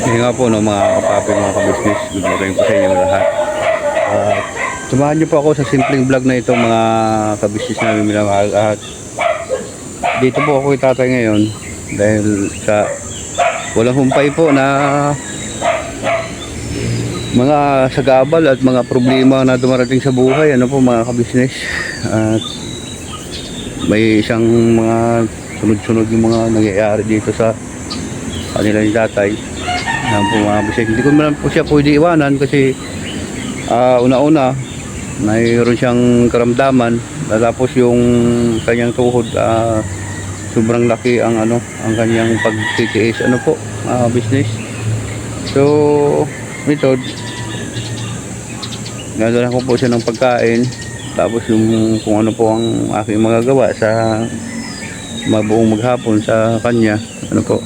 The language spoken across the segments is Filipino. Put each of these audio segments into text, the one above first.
Ngayon nga po no, mga kapapi, mga kabisnes, good morning po sa inyo lahat. Samahan niyo po ako sa simpleng vlog na ito mga kabisnes namin minamahal. At dito po ako itatay ngayon dahil sa walang humpay po na mga sagabal at mga problema na dumarating sa buhay. Ano po mga kabisnes, at may isang mga sunod-sunod yung mga nangyayari dito sa kanila ni tatay. Yan po mga kabisnes, hindi ko naman po siya pwede iwanan kasi una-una mayroon siyang karamdaman, tapos yung kanyang tuhod sobrang laki ang ang kanyang pagtitiis po business. So ito, nadala ko po siya ng pagkain, tapos yung kung ano po ang aking magagawa sa mabuong maghapon sa kanya po,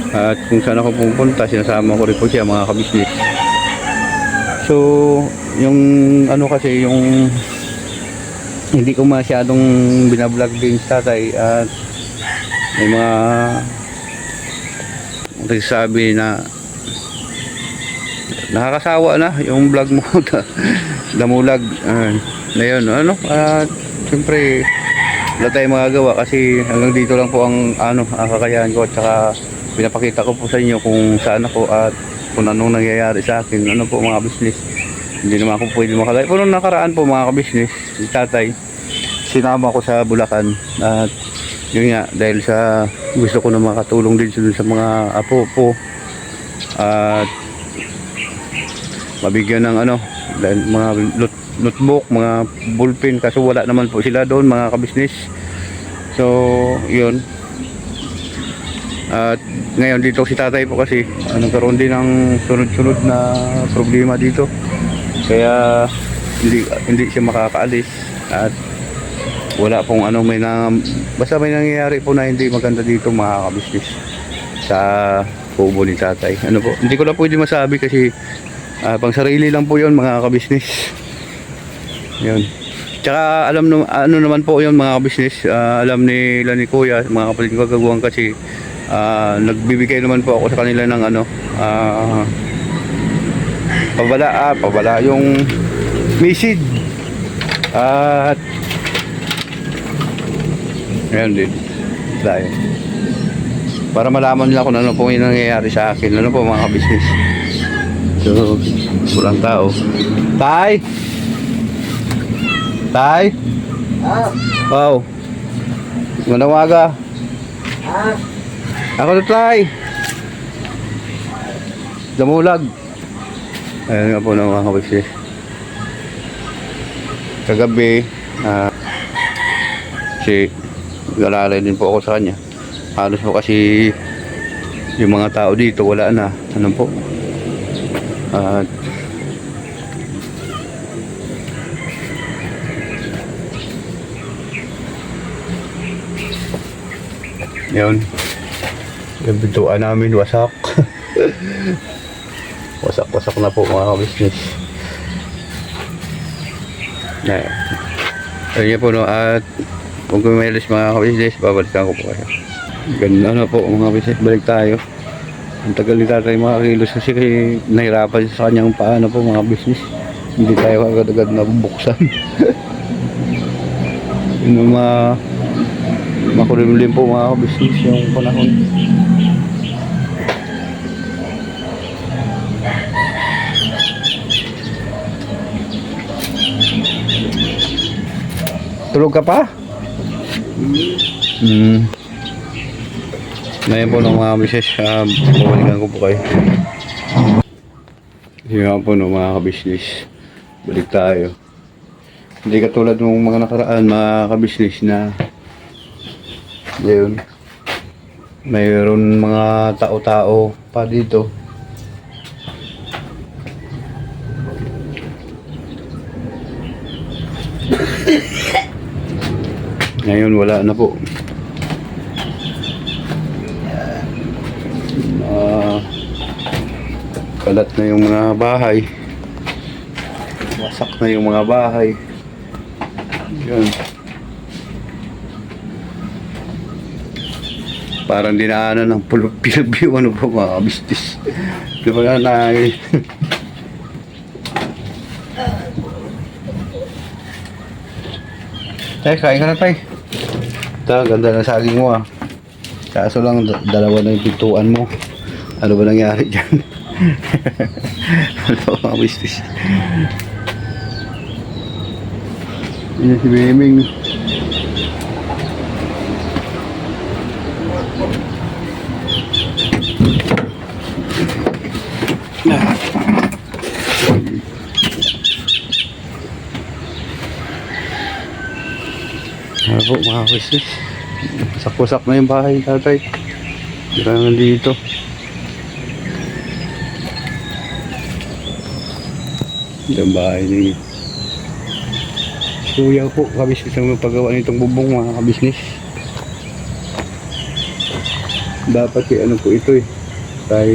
at kung saan ako pupunta sinasama ko rin po siya mga kabisnes. So yung kasi yung hindi ko masyadong binablog din sa tatay, at may mga nagsasabi na nakakasawa na yung vlog mo damulag na yun siyempre wala tayong magagawa kasi hanggang dito lang po ang kakayahan ko, at saka pinapakita ko po sa inyo kung saan ako at kung anong nangyayari sa akin po mga business. Hindi naman ako pwede makalay. Pero nung nakaraan po mga business, si tatay sinama ko sa Bulacan, at yun nga dahil sa gusto ko na makatulong din sa mga apo po at mabigyan ng dahil mga notebook, mga ballpen, kaso wala naman po sila doon mga kabisnes. So yun, at ngayon dito si tatay po kasi nagkaroon din ng sunod-sunod na problema dito, kaya hindi siya makakaalis, at wala pong basta may nangyayari po na hindi maganda dito mga kabisnes sa kubo ni tatay. Po, hindi ko na pwede masabi kasi pang sarili lang po yun mga kabisnes. Yun. Tsaka alam naman po yun mga kabisnes, alam nila ni kuya, mga kapatid ko kagaguhan, kasi nagbibigay naman po ako sa kanila ng pabala yung message, at ayan din dahil para malaman nila kung ano po yung nangyayari sa akin po mga kabisnes. So, walang tao. Tay! Tay! Wow! Manawaga! Ako na tay! Damulag! Ayan nga po na mga kabisnes. Kagabi, galalay din po ako sa kanya. Halos po kasi yung mga tao dito wala na. Po? At yun, yung bituan namin wasak. wasak na po mga business. Ayun po at kung kumilis mga business, babalikan ko po kayo. Ganun po mga business, balik tayo. Ang tagal ni tatay mga kilos kasi nahirapan sa kanyang paano po mga business. Hindi tayo agad-agad nabubuksan. Yung makulimlim po mga business yung panahon. Tulog ka pa? Ngayon po ng mga business, babalikan ko po kayo. Ngayon po ng mga kabisnes, balik tayo. Hindi katulad ng mga nakaraan mga kabisnes na ngayon mayroon mga tao-tao pa dito. Ngayon wala na po. Kalat na yung mga bahay, wasak na yung mga bahay. Yun. Parang dinaanan ng pinagbiw ano po mga kabisnes. Di ba na Tay, kain ka na tay. Ito, ganda ng saging mo ah. Kaso lang, dalawa na yung pintuan mo. Ano ba nangyari dyan? Ano ba mga bisnis? Yan si Beming. Ano po mga bisnis? Sak-wasak na yung bahay tatay. Hindi ka nandito. Ang bahay ni Kuya po, kabisnes ang magpagawa nitong bubong mga kabisnes. Dapat kay ano po ito eh, kay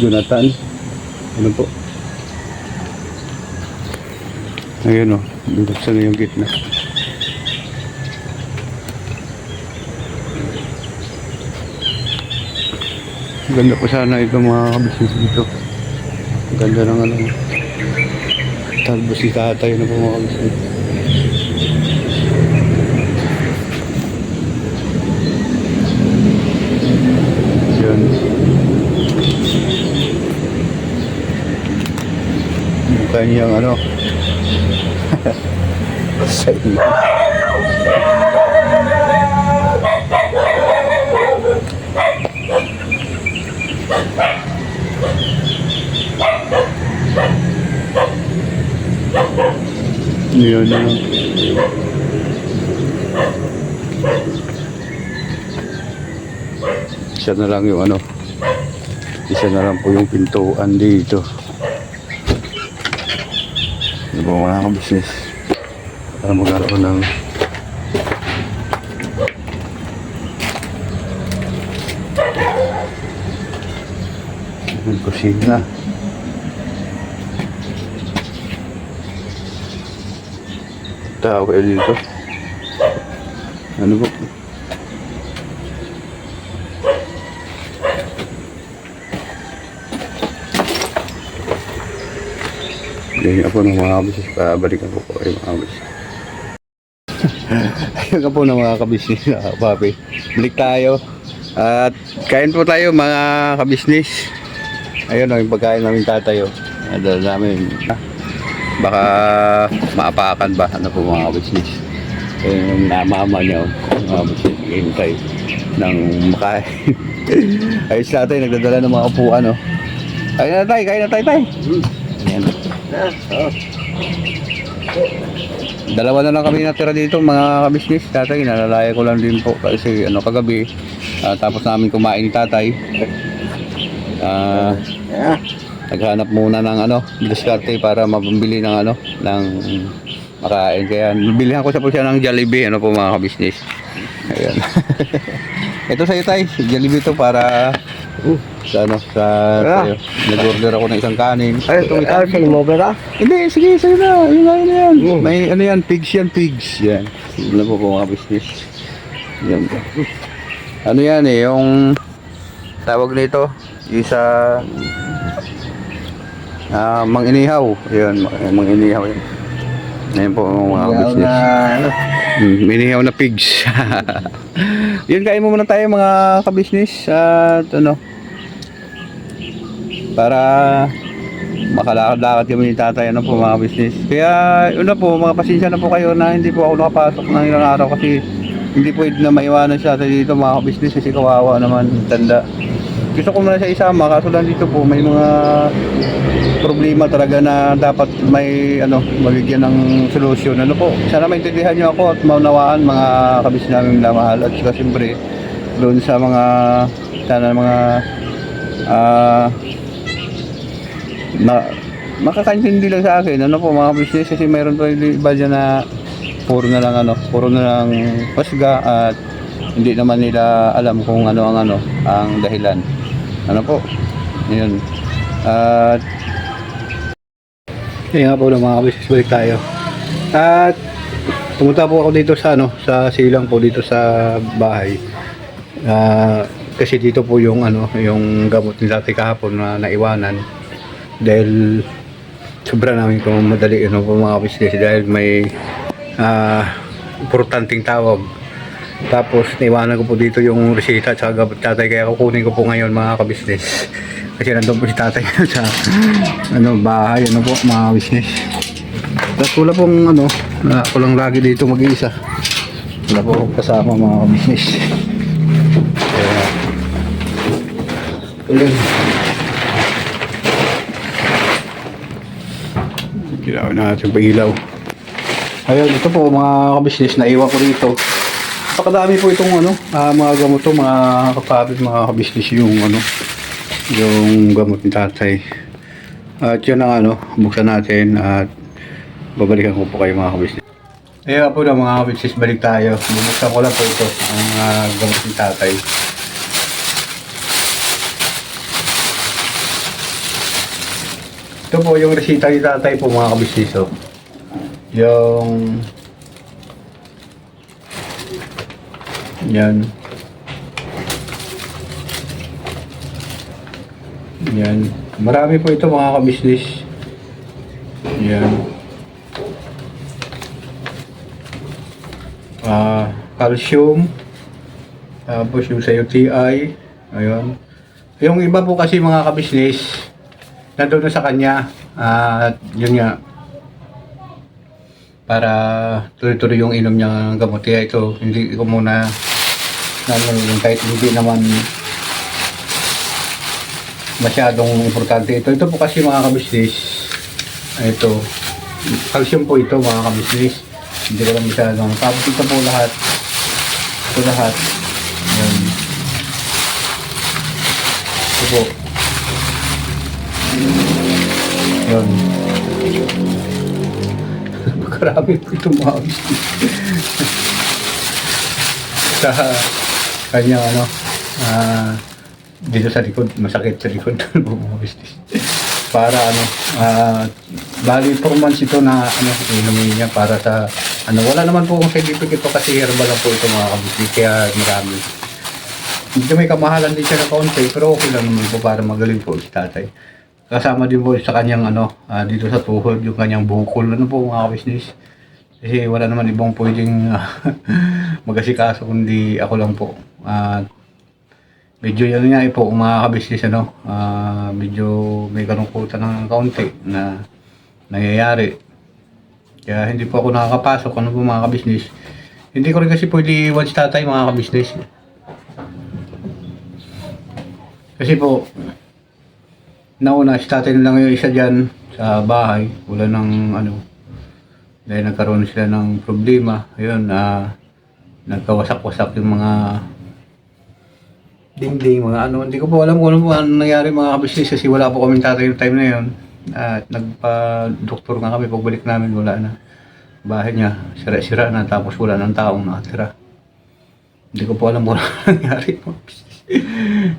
Jonathan. Ano po? Ayun o, buksan na yung gitna. Ganda po sana ito mga kabisnes dito. Ganda ng ano. Talbos si tatay na po mga kabisnes. Yan. Mukha niyang ano. Sa inyo. Yun na lang. Isa na lang yung ano. Isa na lang po yung pintuan dito. Ano ba mga kabisnes? Para magkaroon ng kusina. Tao kayo dito. Ano po? Ganyan po ng mga kabisnes. Pabalikan po po kayo mga kabisnes. Ayun ka po ng mga kabisnes. Papi, balik tayo. At kain po tayo mga kabisnes. Ayun o, yung pagkain namin tatayo. Adal namin. Baka maapakan ba? Ano po mga kabisnes? Yung namama niya o. Mga kabisnes. Hintay ng makain. Ayos natin. Nagdadala ng mga upuan o. Kain na tayo. Kain na tayo tayo. Ayan. Dalawa na lang kami natira dito mga kabisnes. Tatay, nalalaya ko lang din po kasi ano kagabi tapos namin kumain ni tatay. Naghanap muna ng ano, diskarte para mabili ng ano, ng makain. Kaya bilihan ko siya ng Jollibee ano po mga kabisnes. Ayan. Ito sa'yo tay, Jollibee to para sa ano, sa tayo. Nag-order ako ng isang kanin. Ay, tumitaw sa mo ba? Hindi, sige, sa'yo na. Yun na yan. May ano yan, pigs yan, pigs. Yan. Ano po mga business. Yan. Ano yan eh, yung tawag nito, isa mang-inihaw. Yan, mang-inihaw yan. Ayan po mga business. Inihaw na pigs. Yun, kain mo muna tayo mga kabisnes at ano para makalakad-lakad kami ni tatay ano po mga business. Kaya yun na po, mga pasensya na po kayo na hindi po ako nakapasok ng ilang araw kasi hindi pwede na maiwanan siya dito mga business kasi kawawa naman tanda. Gusto ko muna siya isama kaso lang dito po may mga problema talaga na dapat may ano mabigyan ng solusyon. Ano po, sana maintindihan niyo ako at maunawaan mga kabis namin na mahal at saka siyempre doon sa mga sana mga makakaintindi lang sa akin ano po mga business kasi mayroon pa iba dyan na puro na lang pasga at hindi naman nila alam kung ano ang dahilan ano po yun at yun nga po ng mga business balik tayo at pumunta po ako dito sa sa silang po dito sa bahay Kasi dito po yung yung gamot ni tatay kahapon na naiwanan dahil sobra namin po madali po mga business dahil may importanteng tawag. Tapos naiwanan ko po dito yung resita at gamot ni tatay kaya kukunin ko po ngayon mga kabisnes. Kasi nandun po si tatay sa bahay po mga business. Tapos wala pong ako lang lagi dito mag-iisa. Wala po akong kasama mga kabisnes. Kaya ulit. Ginawa natin pa ilaw. Ayun, ito po mga kabisnes na iwan ko dito. Napakadami po itong mga gamot to, mga kapatid, mga kabisnes yung yung gamot ni tatay. At yun ang buksan natin at babalikan ko po kayo mga kabisnes. Ayun po na mga kabisnes, balik tayo. Bubuksan ko lang po ito, ang gamot ni tatay. Ito po yung resita ni tatay po mga kabisnes. Yung yan. Yan. Marami po ito mga kabisnes. Yan. Calcium. Tapos yung sa UTI. Ayun. Yung iba po kasi mga kabisnes, nandun na sa kanya. Yun nga. Para tuloy-tuloy yung inom niya ng gamot. Kaya ito, hindi ko muna kahit hindi naman masyadong importante ito. Ito po kasi mga kabisnes, ito, calcium po ito mga kabisnes. Hindi ko lang masyadong. Tapos ito po lahat. Ito lahat. Yan. Ito po. Yan. Marami po itong mga kabisnes. Sa kanya dito sa likod, masakit sa likod mga business. Para bali 4 months ito na inumin niya para sa wala naman po kung certificate ito kasi herbal lang po ito mga kabisnes, kaya marami. Hindi may kamahalan din siya na kaunti pero okay lang naman po para magaling po si tatay. Kasama din po sa kanyang dito sa tuhod yung kanyang bukol po mga kabisnes. Kasi wala naman ibang pwedeng mag-asikaso kundi ako lang po. Medyo yan nga po mga kabisnes medyo may kalungkutan ng kaunti na nangyayari. Kaya hindi po ako nakakapasok po mga kabisnes. Hindi ko rin kasi pwede iwan si tatay mga kabisnes. Kasi po nauna si tatay na lang yung isa dyan sa bahay. Wala nang dahil nagkaroon sila ng problema. Ayun, nagkawasak-wasak yung mga dingding, mga hindi ko po alam kung ano nangyari mga kabisnes kasi wala po kaming tatay yung time na yun. At nagpa-doktor nga kami, pagbalik namin wala na. Bahay niya, sira-sira na tapos wala ng taong nakatira. Hindi ko po alam kung ano nangyari mga kabisnes.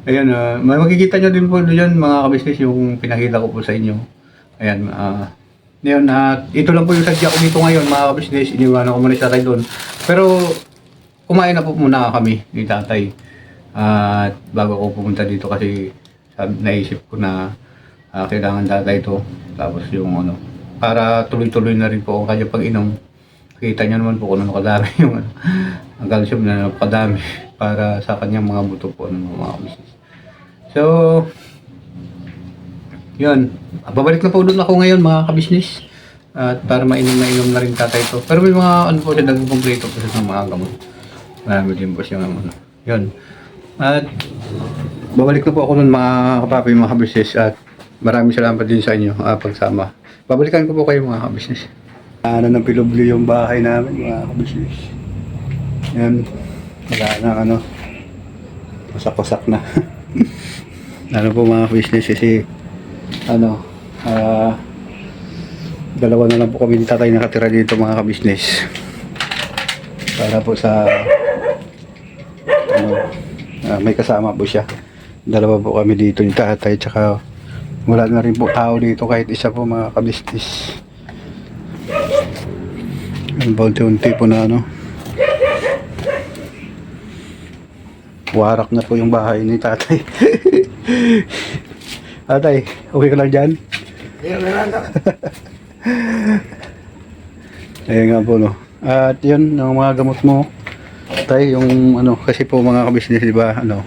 Ayun, may makikita nyo din po dyan mga kabisnes yung pinakita ko po sa inyo. Ayan, ngayon, ito lang po yung sadya ko dito ngayon mga kabisnes. Iniwanan ko muna si tatay doon. Pero kumain na po muna kami ni tatay. At bago ko pumunta dito kasi naisip ko na kailangan tatay ito. Tapos yung para tuloy-tuloy na rin po ang kanya pag-inom. Kita nyo naman po kung ano kadami yung ang calcium na kadami para sa kanyang mga buto po mga kabisnes. So, yun. Babalik na po doon ako ngayon mga kabisnes. At para mainom na rin tatay ito. Pero may mga po siya nagkumpleto po siya ng mga gamot. Marami din po siya yun. At babalik na po ako nun mga kapapi, mga kabisnes. At maraming salamat din sa inyo pagsama. Babalikan ko po kayo mga kabisnes. Ng pilubli yung bahay namin mga kabisnes. Yan. Wala na wasak-wasak na. Po mga kabisnes kasi dalawa na lang po kami ni tatay nakatira dito mga kabisnes. Para po sa may kasama po siya. Dalawa po kami dito ni tatay tsaka wala na rin po tao dito kahit isa po mga kabisnes. Ang unti-unti po na Warak na po yung bahay ni tatay. Tatay, okay ka lang dyan? Ayan nga po, no. At yun, yung mga gamot mo, tay, yung ano, kasi po mga kabisnes, di ba, ano,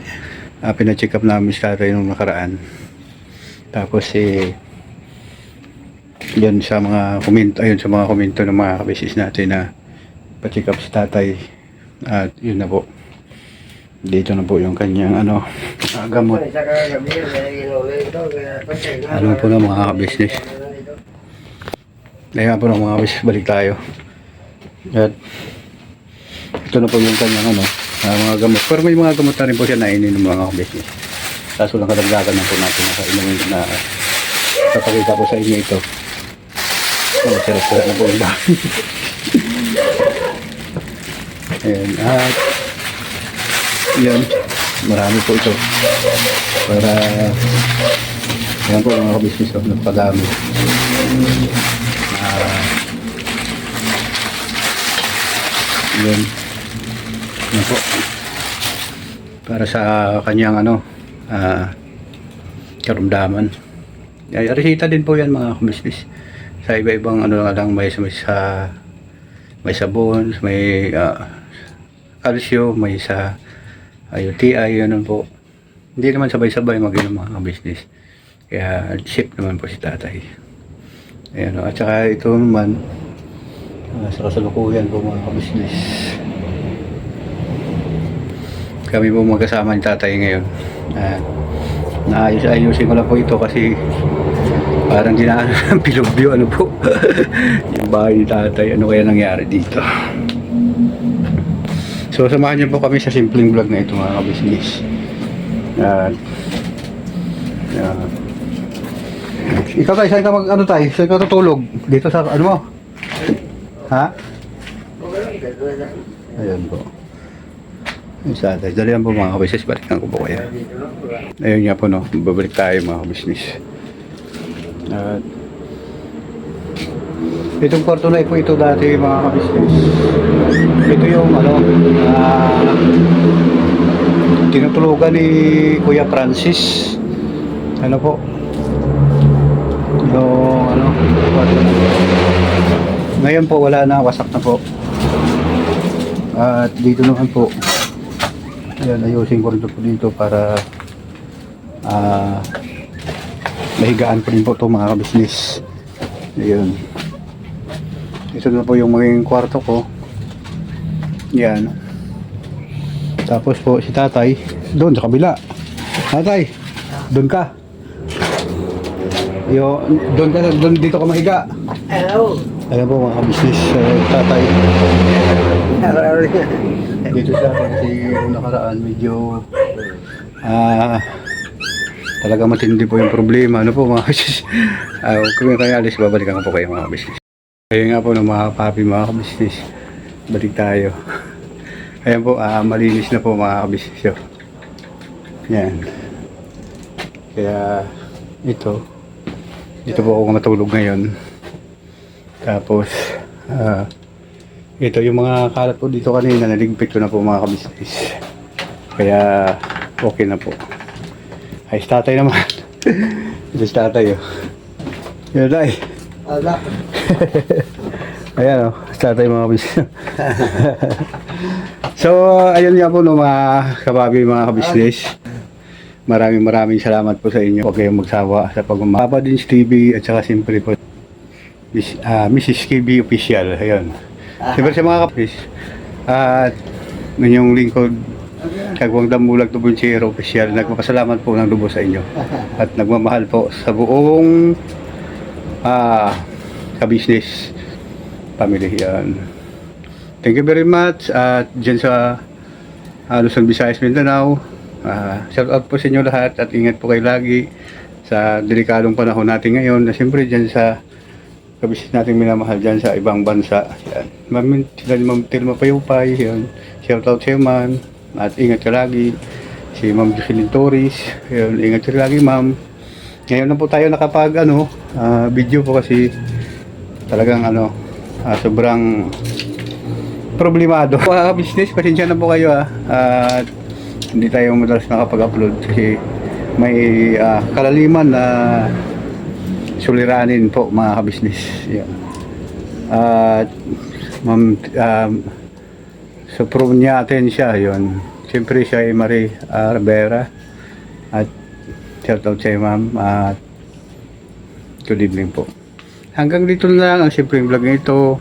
pina-check up namin si tatay nung nakaraan. Tapos yun sa mga komento, ayun sa mga komento ng mga kabisnes natin na pa-check up si tatay. At yun na po. Dito na po yung kanyang ano, gamot. Ano po na mga kabisnes. Kaya po ng mga kabisnes, balik tayo. At ito na po yung kanyang ano, mga gamot. Pero may mga gamot na rin po siya nainin ng mga kabisnes. Kaso lang kadagdagan na po natin nakainumin na papakita ko sa inyo ito. Sarap-sarap na po yung bahay. Ayan, at yan, marami po ito para yan po mga kabisnes, nagpadami. Yan, yan po para sa kanyang ano, karamdaman. Ay, resita din po yan mga kabisnes sa iba-ibang ano lang, may sabon, may calcium, may sa UTI, yun po. Hindi naman sabay-sabay mag-inom mga business. Kaya ship naman po si tatay. Ayan, at saka ito naman sa kasalukuyan po mga business. Kami po magkasama ni tatay ngayon. Naayos-ayusin ko lang po ito kasi parang dinaan ng pilubyo, ano po. Yung bahay ni tatay, ano kaya nangyari dito. So samahan niyo po kami sa simpleng vlog na ito mga kabisnes. Ikaw tayo, saan ka ano tayo? Saan ka tutulog? Dito sa ano mo? Ha? Ayan po. Yung sa tayo. Dalihan po mga kabisnes. Balikan ko po kayo. Ayun nga po, no. Babalik tayo mga kabisnes. Itong kwarto na po ito dati mga kabisnes. Ito yung ano, tinutulugan ni Kuya Francis. Ano po? Yung ano, kwarto na. Ngayon po wala na, wasak na po. At dito naman po, ayan, ayusin ko rin po dito para mahigaan po rin po ito mga kabisnes. Ayun. Ito na po yung magiging kwarto ko. Yan. Tapos po si tatay doon sa kabila. Tatay, doon ka. Doon dito ka mahiga. Hello. Ayan po mga kabisnes, tatay. Dito siya kasi yung nakaraan medyo talaga matindi po yung problema. Ano po mga kabisnes? Kung kaya alis, babalikan ko po kayo mga kabisnes. Ayun nga po ng mga papi mga kabisnes. Balik tayo. Ayan po, malinis na po mga kabisnes. Yan. Kaya ito po ako matulog ngayon. Tapos ito yung mga kalat po dito kanina, naligpit ko na po mga kabisnes. Kaya okay na po. Ay, si tatay naman. Ito si tatay, oh. Yan tayo. Ala. Ayan, oh, si tatay mga kabisnes. So, ayun nga po no, mga kababi, mga kabisnes. Maraming salamat po sa inyo. Huwag kayong magsawa sa pagmamahal. Papa Dins TV at saka siyempre po Mrs. KB Official. Ayun. Siyempre sa mga kapis. At yung lingkod Kagwang Damulag Tubunchero Official. Nagpapasalamat po ng lubos sa inyo. At nagmamahal po sa buong kabisnes family. Yan. Thank you very much. At dyan sa Luzon, Visayas, Mindanao, shout out po sa inyo lahat at ingat po kayo lagi sa delikadong panahon natin ngayon. Na siyempre dyan sa kabisnes natin minamahal dyan sa ibang bansa. Yan. Sila ni Ma'am Telma Payupay. Yan. Shout out sa iyo, ma'am. At ingat ka lagi. Si Ma'am Jocelyn Torres. Yan. Ingat ka lagi, ma'am. Ngayon na po tayo nakapag video po kasi talagang sobrang problemado. Business, pasensya na po kayo at hindi tayo madalas nakapag-upload kasi may kalaliman na suliranin po mga kabisnes. Yan. At so prove natin siya yon. Siyempre siya ay Marie Rivera at shout out sa ma'am at good evening po. Hanggang dito na lang ang simpleng vlog nito.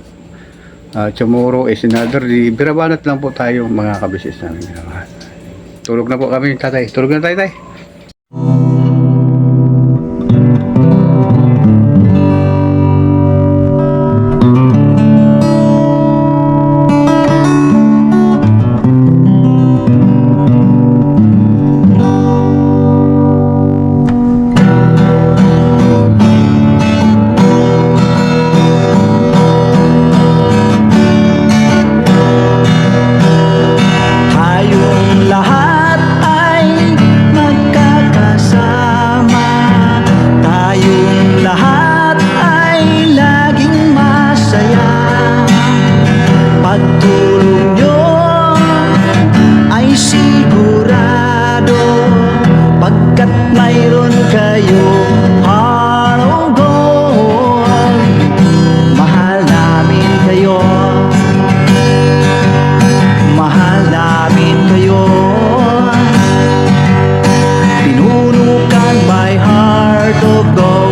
Tomorrow is another day. Birabanat lang po tayo mga kabisnes namin. Tulog na po kami, tatay. Tulog na tayo, tay. Tayong lahat ay magkakasama. Tayong lahat ay laging masaya. Pagtulong nyo ay sigurado, pagkat mayroon kayo heart of gold. Mahal namin kayo, mahal namin kayo. Pinuno ka by heart of gold.